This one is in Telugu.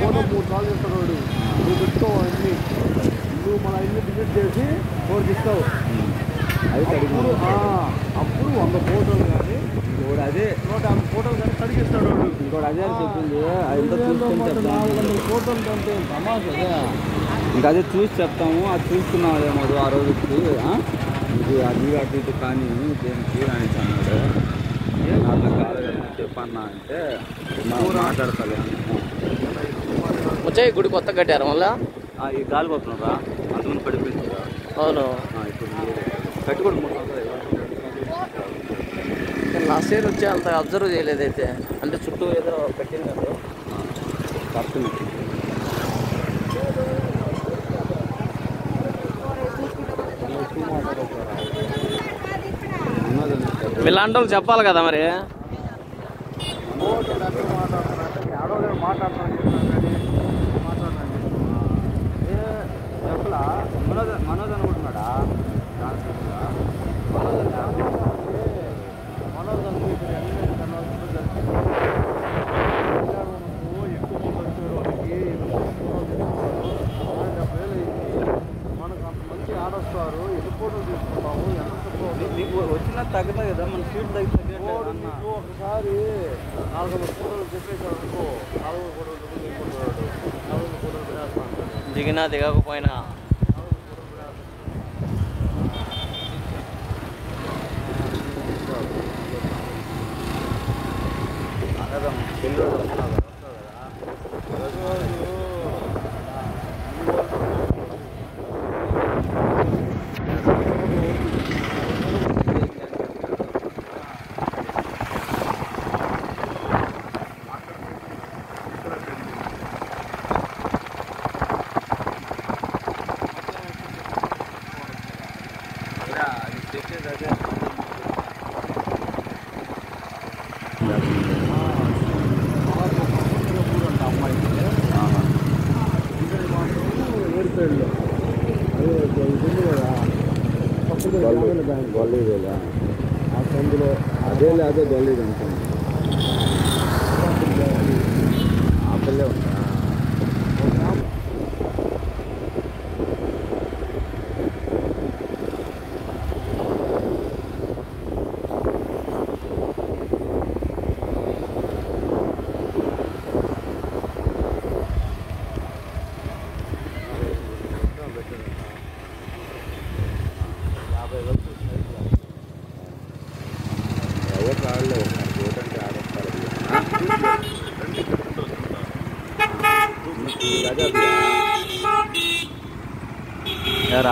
ఫోటో 3 సార్లు చేస్తాడు వాడు. నువ్వు పెట్టుకోవు అన్ని, నువ్వు మన ఇల్లు విజిట్ చేసి ఫోటోకి ఇస్తావు. అప్పుడు 100 ఫోటోలు కానీ ఇంకోటి అదే 150 ఫోటోలు కానీ కడిగిస్తాడు వాడు. ఇంకోటి అదే చెప్పింది 400 ఫోటోలు కంటే సమాజం అదే. ఇంకా అదే చూసి చెప్తాము. అది చూసుకున్నామేమో ఆ రోజుకి ఇది అది అటు ఇటు కానీ దేనికి అని అన్నాడు. అట్లా కాదు చెప్పన్నా అంటే మాట్లాడతాను. వచ్చాయి గుడి కొత్త కట్టారు మళ్ళా ఈ గాలి పోతున్నారా అంతమంది పడిపోయింది. అవును ఇప్పుడు కట్టుకోండి. లాస్ట్ ఇయర్ వచ్చి అంత అబ్జర్వ్ చేయలేదు అయితే, అంటే చుట్టూ ఏదో పెట్టినారు. మీలాంటి వాళ్ళు చెప్పాలి కదా మరి. మనోజ్ అనుకుంటున్నాడా? మనోజ్ మనకు అంత మంచి ఆడొస్తారు. ఎన్ని ఫోటోలు తీసుకుంటాము, నీకు వచ్చినా తగ్గదా కదా, మన సీట్ తగ్గితే ఒకసారి 400 ఫోటోలు చెప్పేసాడు అనుకో, 400 ఫోటోలు 400 ఫోటోలు పెడేస్తాను. దిగినా దిగకపోయినా గొల్లేదేగా ఆ సందులో అదే గొల్లేదు అనుకోండి. ఆ పిల్లే ఉంటా यार